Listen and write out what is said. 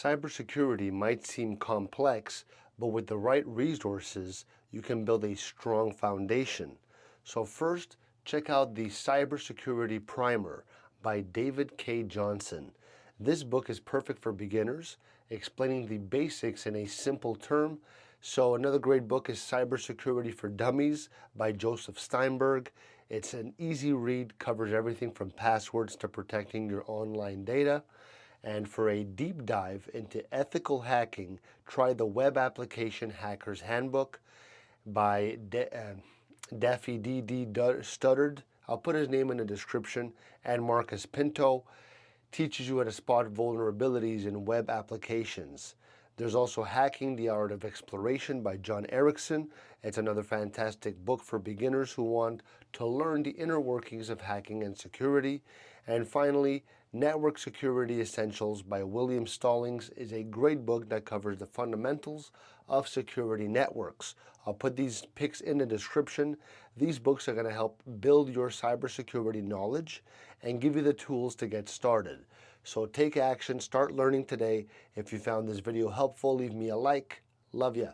Cybersecurity might seem complex, but with the right resources, you can build a strong foundation. So first, check out the Cybersecurity Primer by David K. Johnson. This book is perfect for beginners, explaining the basics in a simple term. So another great book is Cybersecurity for Dummies by Joseph Steinberg. It's an easy read, covers everything from passwords to protecting your online data. And for a deep dive into ethical hacking, try the web application Hacker's Handbook by Dafydd Stuttard. I'll put his name in the description. And Marcus Pinto teaches you how to spot vulnerabilities in web applications. There's also Hacking, the Art of Exploitation by Jon Erickson. It's another fantastic book for beginners who want to learn the inner workings of hacking and security. And finally, Network Security Essentials by William Stallings is a great book that covers the fundamentals of security networks. I'll put these picks in the description. These books are going to help build your cybersecurity knowledge and give you the tools to get started. So take action, start learning today. If you found this video helpful, leave me a like. Love ya.